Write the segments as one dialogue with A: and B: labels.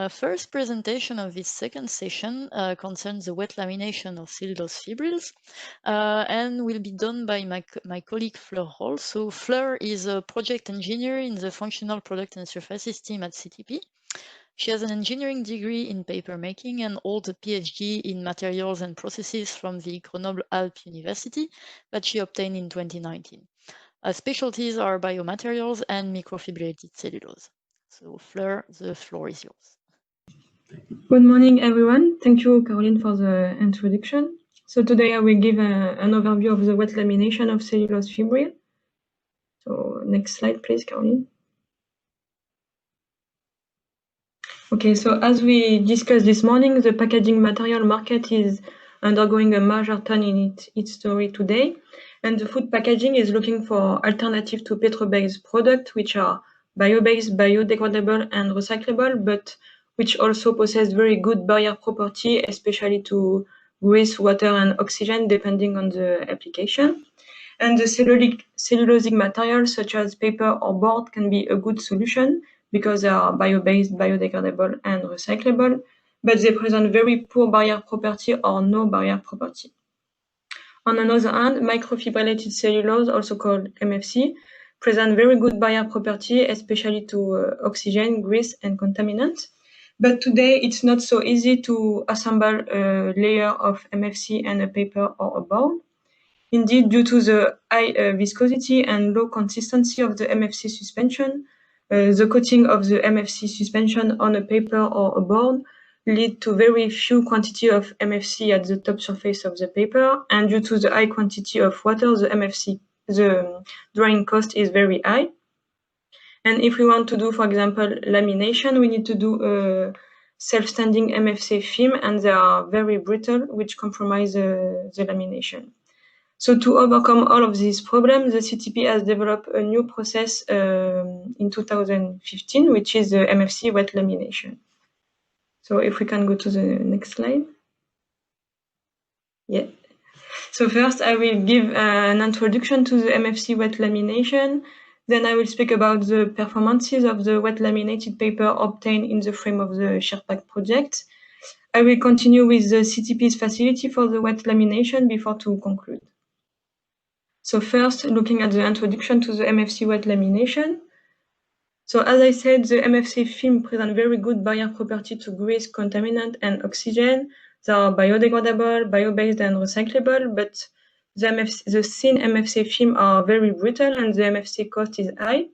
A: First presentation of this second session concerns the wet lamination of cellulose fibrils and will be done by my colleague Fleur Hall. So Fleur is a project engineer in the Functional Product and Surfaces team at CTP. She has an engineering degree in paper making and holds a PhD in materials and processes from the Grenoble-Alpes University that she obtained in 2019. Her specialties are biomaterials and microfibrillated cellulose. So Fleur, the floor is yours.
B: Good morning, everyone. Thank you, Caroline, for the introduction. So today I will give an overview of the wet lamination of cellulose fibril. So next slide, please, Caroline. Okay, so as we discussed this morning, the packaging material market is undergoing a major turn in its story today. And the food packaging is looking for alternatives to petrol-based products, which are bio-based, biodegradable, and recyclable, but which also possess very good barrier property, especially to grease, water, and oxygen, depending on the application. And the cellulosic materials, such as paper or board, can be a good solution because they are bio-based, biodegradable, and recyclable, but they present very poor barrier property or no barrier property. On another hand, microfibrillated cellulose, also called MFC, present very good barrier property, especially to oxygen, grease, and contaminants. But today, it's not so easy to assemble a layer of MFC and a paper or a board. Indeed, due to the high viscosity and low consistency of the MFC suspension, the coating of the MFC suspension on a paper or a board lead to very few quantity of MFC at the top surface of the paper, and due to the high quantity of water, the drying cost is very high. And if we want to do, for example, lamination, we need to do a self-standing MFC film, and they are very brittle, which compromise the lamination. So to overcome all of these problems, the CTP has developed a new process in 2015, which is the MFC wet lamination. So if we can go to the next slide. Yeah. So first, I will give an introduction to the MFC wet lamination. Then I will speak about the performances of the wet laminated paper obtained in the frame of the SharePack project. I will continue with the CTP's facility for the wet lamination before to conclude. So first, looking at the introduction to the MFC wet lamination. So as I said, the MFC film presents very good barrier property to grease, contaminant, and oxygen. They are biodegradable, bio-based, and recyclable, but the thin MFC film are very brittle and the MFC cost is high.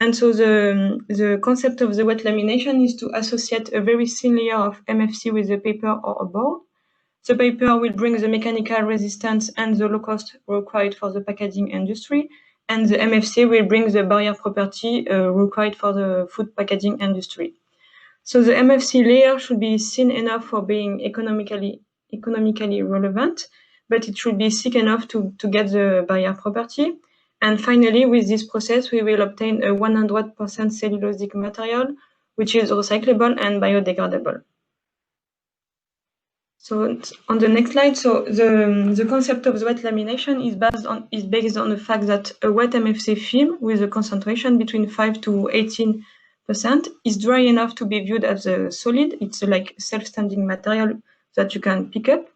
B: And so the concept of the wet lamination is to associate a very thin layer of MFC with the paper or a board. The paper will bring the mechanical resistance and the low cost required for the packaging industry, and the MFC will bring the barrier property required for the food packaging industry. So the MFC layer should be thin enough for being economically relevant, but it should be thick enough to get the barrier property. And finally, with this process, we will obtain a 100% cellulosic material, which is recyclable and biodegradable. So on the next slide, so the concept of the wet lamination is based on the fact that a wet MFC film with a concentration between 5 to 18% is dry enough to be viewed as a solid. It's like self-standing material that you can pick up,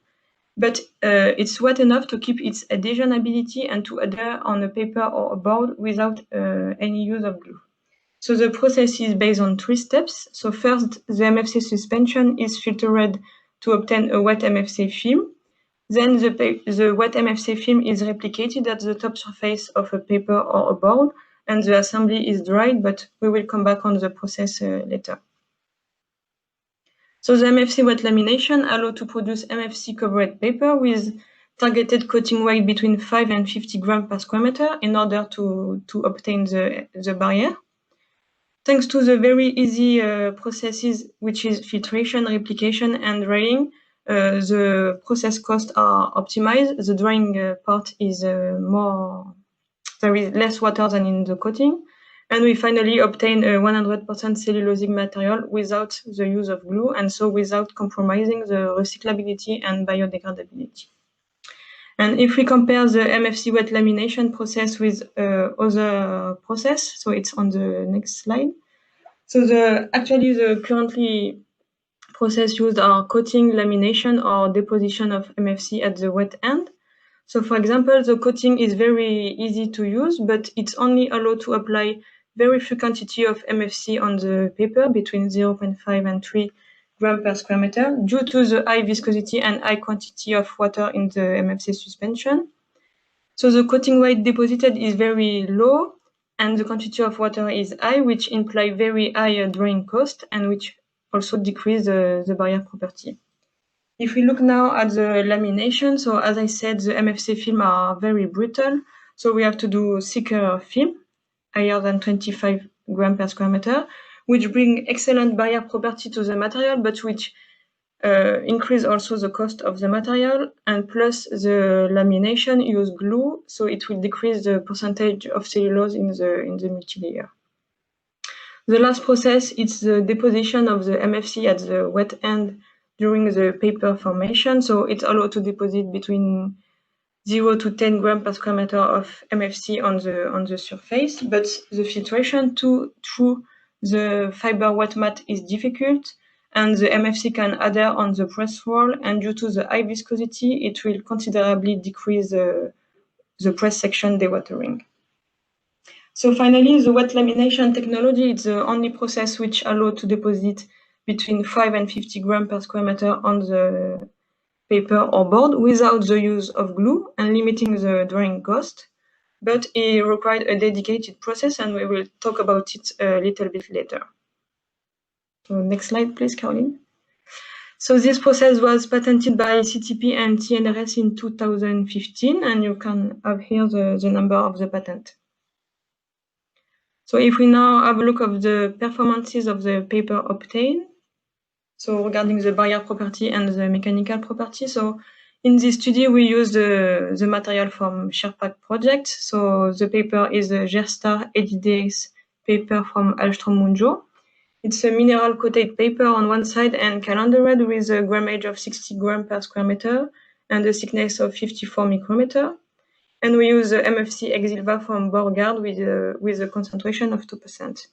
B: but it's wet enough to keep its adhesion ability and to adhere on a paper or a board without any use of glue. So the process is based on 3 steps. So first, the MFC suspension is filtered to obtain a wet MFC film. Then the wet MFC film is replicated at the top surface of a paper or a board, and the assembly is dried, but we will come back on the process later. So the MFC wet lamination allows to produce MFC covered paper with targeted coating weight between 5 and 50 grams per square meter in order to obtain the barrier. Thanks to the very easy processes, which is filtration, replication, and drying, the process costs are optimized. The drying part is there is less water than in the coating. And we finally obtain a 100% cellulosic material without the use of glue, and so without compromising the recyclability and biodegradability. And if we compare the MFC wet lamination process with other process, so it's on the next slide. So actually the currently process used are coating, lamination, or deposition of MFC at the wet end. So for example, the coating is very easy to use, but it's only allowed to apply very few quantity of MFC on the paper between 0.5 and 3 grams per square meter due to the high viscosity and high quantity of water in the MFC suspension. So the coating weight deposited is very low and the quantity of water is high, which imply very high drying cost and which also decrease the barrier property. If we look now at the lamination, so as I said, the MFC film are very brittle, so we have to do thicker film, higher than 25 grams per square meter, which bring excellent barrier property to the material, but which increase also the cost of the material, and plus the lamination use glue, so it will decrease the percentage of cellulose in the multilayer. The last process is the deposition of the MFC at the wet end during the paper formation. So it's allowed to deposit between 0 to 10 grams per square meter of MFC on the surface, but the filtration through the fiber wet mat is difficult, and the MFC can adhere on the press roll, and due to the high viscosity, it will considerably decrease the press section dewatering. So finally, the wet lamination technology is the only process which allows to deposit between 5 and 50 grams per square meter on the paper or board without the use of glue and limiting the drying cost. But it required a dedicated process, and we will talk about it a little bit later. So next slide, please, Caroline. So this process was patented by CTP and TNRS in 2015, and you can have here the number of the patent. So if we now have a look at the performances of the paper obtained, so regarding the barrier property and the mechanical property, so in this study we use the material from Sherpak project. So the paper is a Gerstar EDDX paper from Alstom Munjo. It's a mineral coated paper on one side and calendared with a grammage of 60 grams per square meter and a thickness of 54 micrometer. And we use MFC Exilva from Borgard with a concentration of 2%.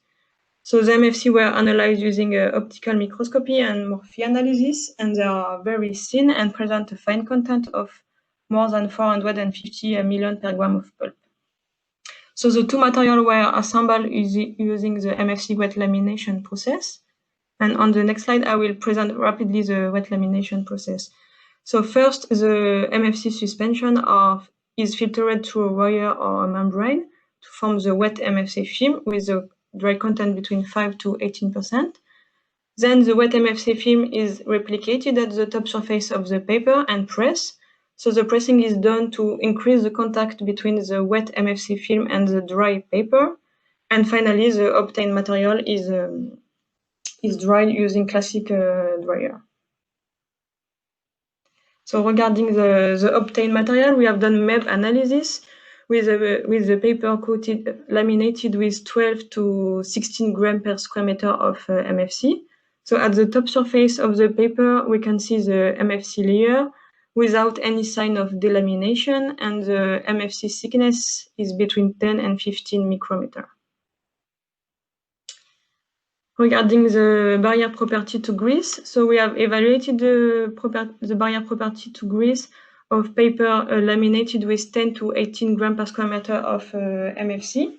B: So the MFC were analyzed using optical microscopy and morphy analysis, and they are very thin and present a fine content of more than 450 million per gram of pulp. So the two materials were assembled using the MFC wet lamination process. And on the next slide, I will present rapidly the wet lamination process. So first, the MFC suspension is filtered through a wire or a membrane to form the wet MFC film with a dry content between 5 to 18%. Then the wet MFC film is replicated at the top surface of the paper and pressed. So the pressing is done to increase the contact between the wet MFC film and the dry paper. And finally, the obtained material is dried using classic dryer. So regarding the obtained material, we have done MEB analysis with the paper coated, laminated with 12 to 16 grams per square meter of MFC. So at the top surface of the paper, we can see the MFC layer without any sign of delamination, and the MFC thickness is between 10 and 15 micrometer. Regarding the barrier property to grease, so we have evaluated the barrier property to grease of paper laminated with 10 to 18 grams per square meter of MFC.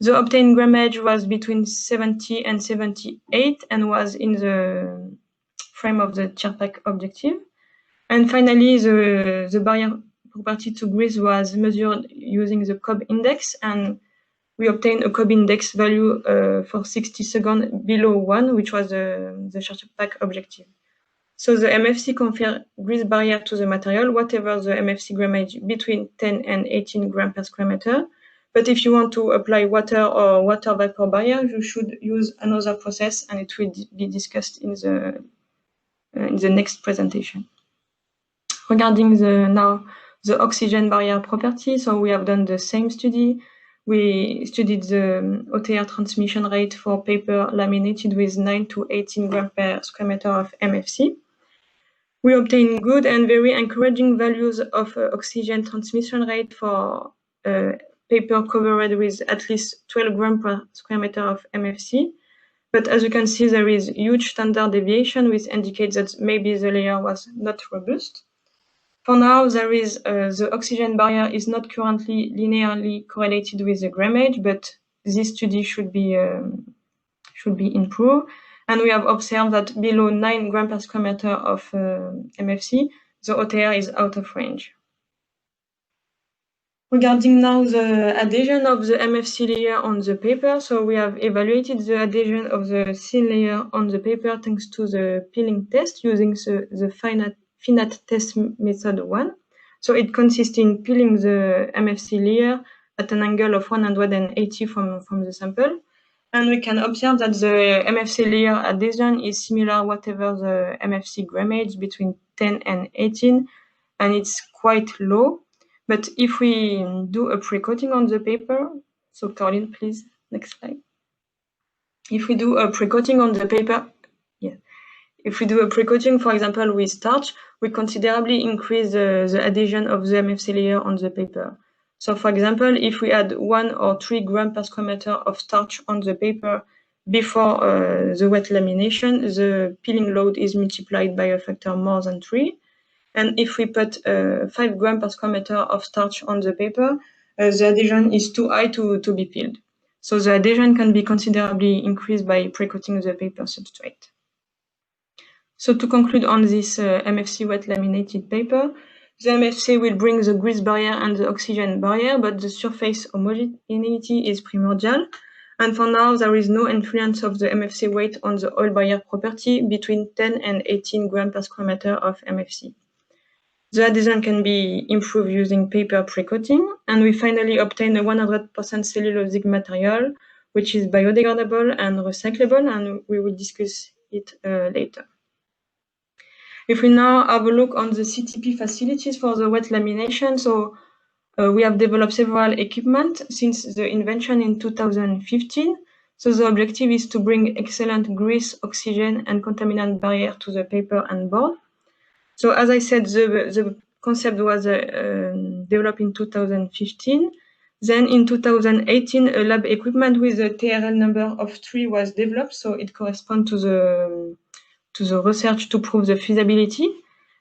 B: The obtained grammage was between 70 and 78 and was in the frame of the Sherpak objective. And finally, the barrier property to grease was measured using the Cobb index, and we obtained a Cobb index value for 60 seconds below 1, which was the Sherpak objective. So the MFC confers grease barrier to the material, whatever the MFC grammage between 10 and 18 grams per square meter. But if you want to apply water or water vapor barrier, you should use another process, and it will be discussed in the next presentation. Regarding the oxygen barrier property, so we have done the same study. We studied the OTR transmission rate for paper laminated with 9 to 18 grams per square meter of MFC. We obtained good and very encouraging values of oxygen transmission rate for paper covered with at least 12 grams per square meter of MFC. But as you can see, there is huge standard deviation, which indicates that maybe the layer was not robust. For now, there is the oxygen barrier is not currently linearly correlated with the grammage, but this study should be improved. And we have observed that below 9 grams per square meter of MFC, the OTR is out of range. Regarding now the adhesion of the MFC layer on the paper, so we have evaluated the adhesion of the thin layer on the paper thanks to the peeling test using the finite test method 1. So it consists in peeling the MFC layer at an angle of 180 from the sample. And we can observe that the MFC layer adhesion is similar whatever the MFC grammage between 10 and 18, and it's quite low. But if we do a pre-coating on the paper, so Caroline, please, next slide. If we do a pre-coating on the paper, if we do a pre-coating, for example, with starch, we considerably increase the adhesion of the MFC layer on the paper. So for example, if we add 1 or 3 grams per square meter of starch on the paper before the wet lamination, the peeling load is multiplied by a factor more than 3. And if we put 5 grams per square meter of starch on the paper, the adhesion is too high to be peeled. So the adhesion can be considerably increased by pre-coating the paper substrate. So to conclude on this MFC wet laminated paper, the MFC will bring the grease barrier and the oxygen barrier, but the surface homogeneity is primordial. And for now, there is no influence of the MFC weight on the oil barrier property between 10 and 18 grams per square meter of MFC. The adhesion can be improved using paper pre-coating, and we finally obtain a 100% cellulosic material, which is biodegradable and recyclable, and we will discuss it later. If we now have a look on the CTP facilities for the wet lamination, so we have developed several equipment since the invention in 2015. So the objective is to bring excellent grease, oxygen, and contaminant barrier to the paper and board. So as I said, the concept was developed in 2015. Then in 2018, a lab equipment with a TRL number of 3 was developed. So it corresponds to the research to prove the feasibility.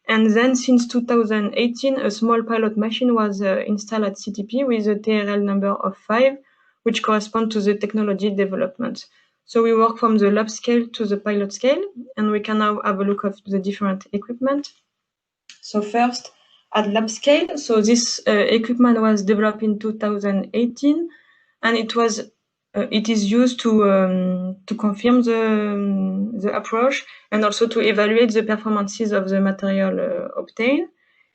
B: And then since 2018, a small pilot machine was installed at CTP with a TRL number of 5, which corresponds to the technology development. So we work from the lab scale to the pilot scale, and we can now have a look at the different equipment. So first, at lab scale, so this equipment was developed in 2018, and it is used to confirm the approach and also to evaluate the performances of the material obtained.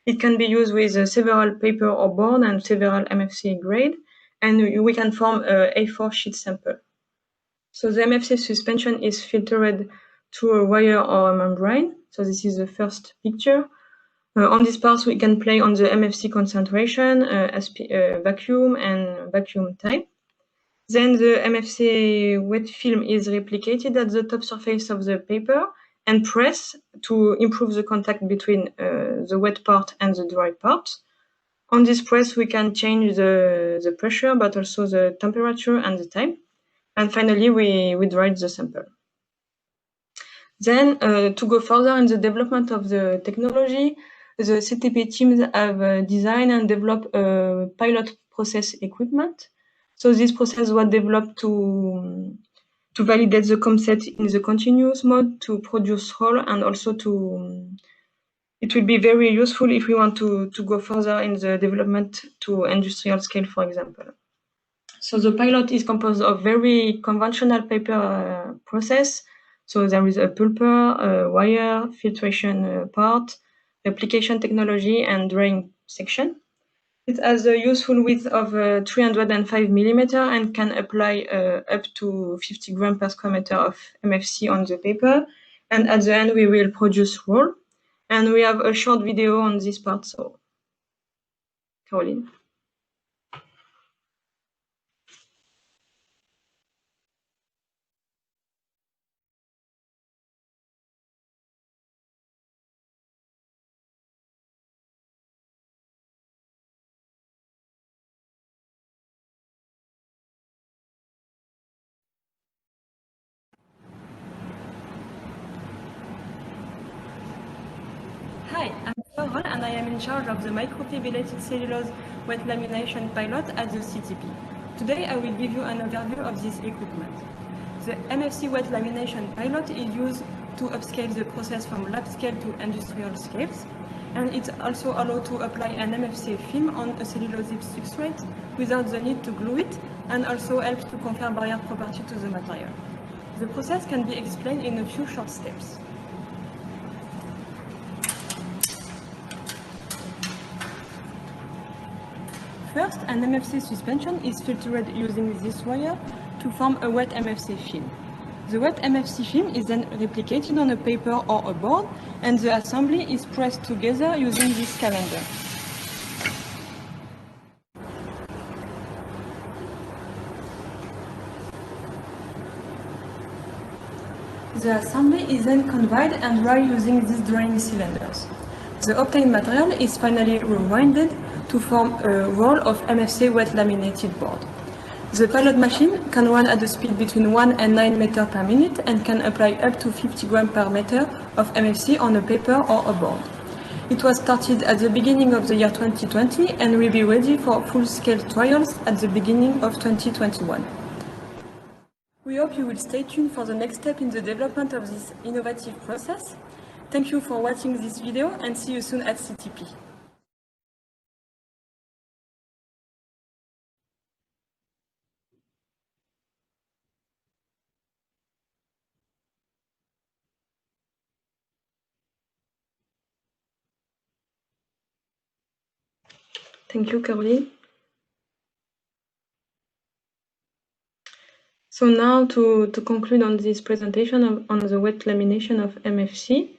B: It can be used with several paper or board and several MFC grade, and we can form a A4 sheet sample. So the MFC suspension is filtered through a wire or a membrane. So this is the first picture. On this part, we can play on the MFC concentration, vacuum, and vacuum type. Then the MFC wet film is replicated at the top surface of the paper and pressed to improve the contact between the wet part and the dry part. On this press, we can change the pressure, but also the temperature and the time. And finally, we dry the sample. Then, to go further in the development of the technology, the CTP teams have designed and developed a pilot process equipment. So this process was developed to validate the concept in the continuous mode, to produce roll, and also it will be very useful if we want to go further in the development to industrial scale, for example. So the pilot is composed of very conventional paper process. So there is a pulper, a wire, filtration part, application technology, and drying section. It has a useful width of 305 millimeter and can apply up to 50 grams per square meter of MFC on the paper. And at the end, we will produce roll. And we have a short video on this part. So, Caroline. Hi, I'm Florent and I am in charge of the microfibrillated cellulose wet lamination pilot at the CTP. Today I will give you an overview of this equipment. The MFC wet lamination pilot is used to upscale the process from lab scale to industrial scales, and it also allows to apply an MFC film on a cellulosic substrate without the need to glue it, and also helps to confer barrier property to the material. The process can be explained in a few short steps. First, an MFC suspension is filtered using this wire to form a wet MFC film. The wet MFC film is then replicated on a paper or a board, and the assembly is pressed together using this calender. The assembly is then conveyed and dried using these drying cylinders. The obtained material is finally rewinded to form a roll of MFC wet laminated board. The pilot machine can run at a speed between 1 and 9 meters per minute and can apply up to 50 grams per meter of MFC on a paper or a board. It was started at the beginning of the year 2020 and will be ready for full-scale trials at the beginning of 2021. We hope you will stay tuned for the next step in the development of this innovative process. Thank you for watching this video and see you soon at CTP. Thank you, Caroline. So now to conclude on this presentation on the wet lamination of MFC.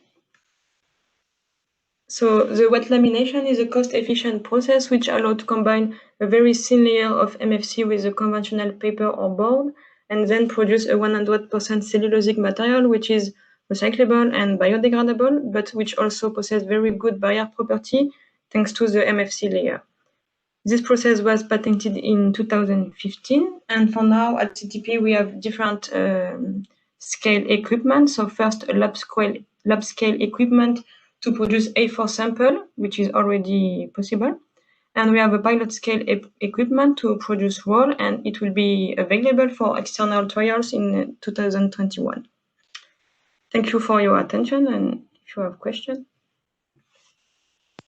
B: So the wet lamination is a cost-efficient process which allows to combine a very thin layer of MFC with a conventional paper or board, and then produce a 100% cellulosic material which is recyclable and biodegradable, but which also possesses very good barrier property thanks to the MFC layer. This process was patented in 2015, and for now at CTP we have different scale equipment. So first, a lab scale equipment to produce A4 sample, which is already possible. And we have a pilot scale equipment to produce roll, and it will be available for external trials in 2021. Thank you for your attention, and if you have questions.